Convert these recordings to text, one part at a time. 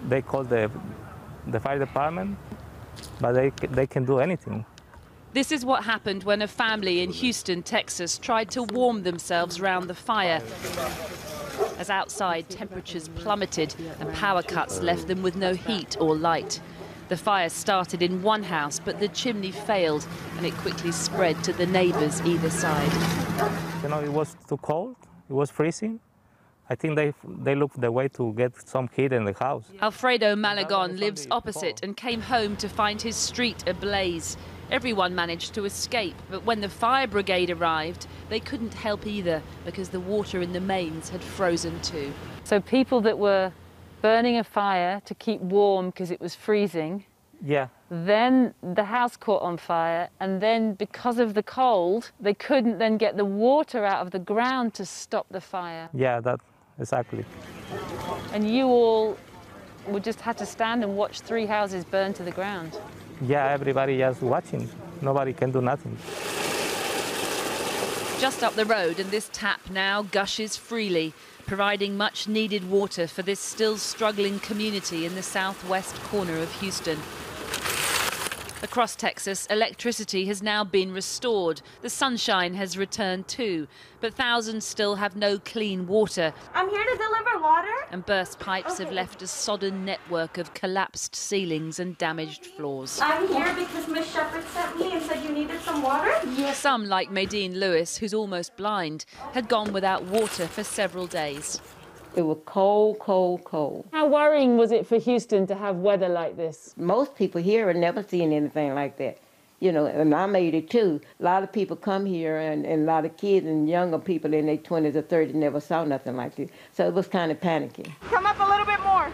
They call the fire department, but they can do anything. This is what happened when a family in Houston, Texas, tried to warm themselves round the fire. As outside temperatures plummeted and power cuts left them with no heat or light. The fire started in one house, but the chimney failed and it quickly spread to the neighbours either side. You know, it was too cold, it was freezing. I think they looked the way to get some heat in the house. Alfredo Malagon lives opposite and came home to find his street ablaze. Everyone managed to escape, but when the fire brigade arrived, they couldn't help either because the water in the mains had frozen too. So people that were burning a fire to keep warm because it was freezing. Yeah. Then the house caught on fire, and then because of the cold, they couldn't then get the water out of the ground to stop the fire. Yeah, exactly. And you all would just have to stand and watch 3 houses burn to the ground. Yeah, everybody just watching. Nobody can do nothing. Just up the road, and this tap now gushes freely, providing much needed water for this still struggling community in the southwest corner of Houston. Across Texas, electricity has now been restored. The sunshine has returned too, but thousands still have no clean water. I'm here to deliver water. And burst pipes have left a sodden network of collapsed ceilings and damaged floors. I'm here because Miss Shepherd sent me and said you needed some water. Some, like Maydeen Lewis, who's almost blind, had gone without water for several days. It was cold, cold, cold. How worrying was it for Houston to have weather like this? Most people here have never seen anything like that. You know, and I made it too. A lot of people come here, and a lot of kids and younger people in their 20s or 30s never saw nothing like this. So it was kind of panicky. Come up a little bit more.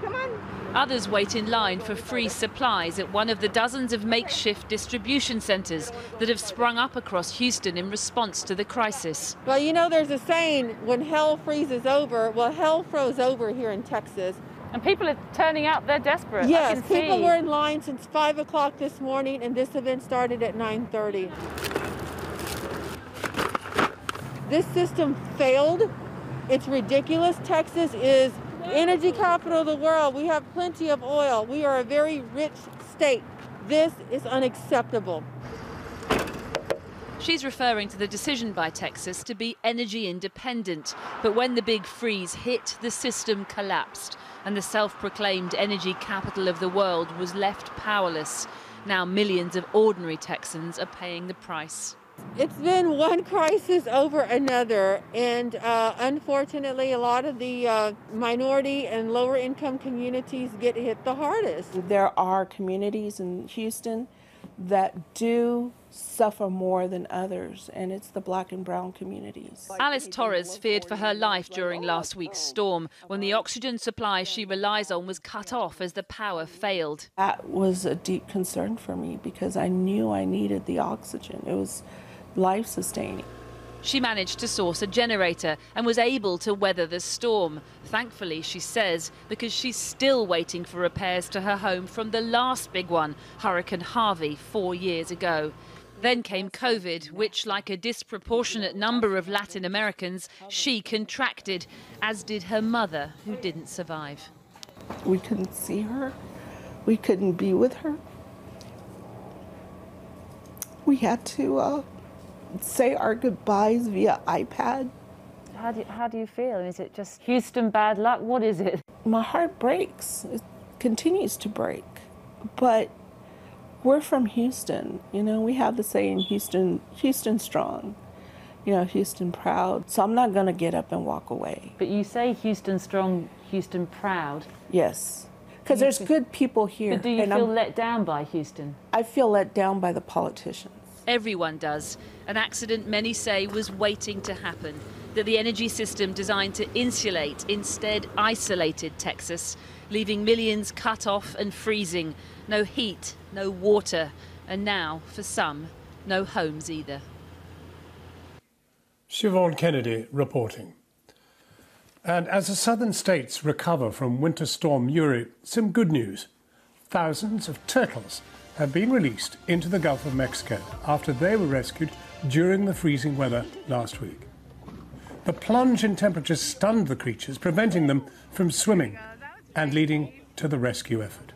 Come on. Others wait in line for free supplies at one of the dozens of makeshift distribution centres that have sprung up across Houston in response to the crisis. Well, you know, there's a saying, when hell freezes over, well, hell froze over here in Texas. And people are turning up, they're desperate. Yes, people were in line since 5 o'clock this morning, and this event started at 9:30. This system failed. It's ridiculous. Texas is energy capital of the world. We have plenty of oil. We are a very rich state. This is unacceptable. She's referring to the decision by Texas to be energy independent. But when the big freeze hit, the system collapsed and the self-proclaimed energy capital of the world was left powerless. Now millions of ordinary Texans are paying the price. It's been one crisis over another, and unfortunately a lot of the minority and lower income communities get hit the hardest. There are communities in Houston that do suffer more than others, and it's the black and brown communities. Alice Torres feared for her life during last week's storm when the oxygen supply she relies on was cut off as the power failed. That was a deep concern for me because I knew I needed the oxygen. It was life-sustaining. She managed to source a generator and was able to weather the storm. Thankfully, she says, because she's still waiting for repairs to her home from the last big one, Hurricane Harvey, 4 years ago. Then came COVID, which, like a disproportionate number of Latin Americans, she contracted, as did her mother, who didn't survive. We couldn't see her. We couldn't be with her. We had to say our goodbyes via iPad. How do you feel? Is it just Houston bad luck? What is it? My heart breaks. It continues to break. But we're from Houston. You know, we have the saying, Houston strong. You know, Houston proud. So I'm not going to get up and walk away. But you say Houston strong, Houston proud. Yes. Because there's good people here. But do you feel let down by Houston? I feel let down by the politicians. Everyone does. An accident many say was waiting to happen. That the energy system designed to insulate instead isolated Texas, leaving millions cut off and freezing. No heat, no water, and now, for some, no homes either. Siobhan Kennedy reporting. And as the southern states recover from Winter Storm Uri, some good news. Thousands of turtles have been released into the Gulf of Mexico after they were rescued during the freezing weather last week. The plunge in temperature stunned the creatures, preventing them from swimming and leading to the rescue effort.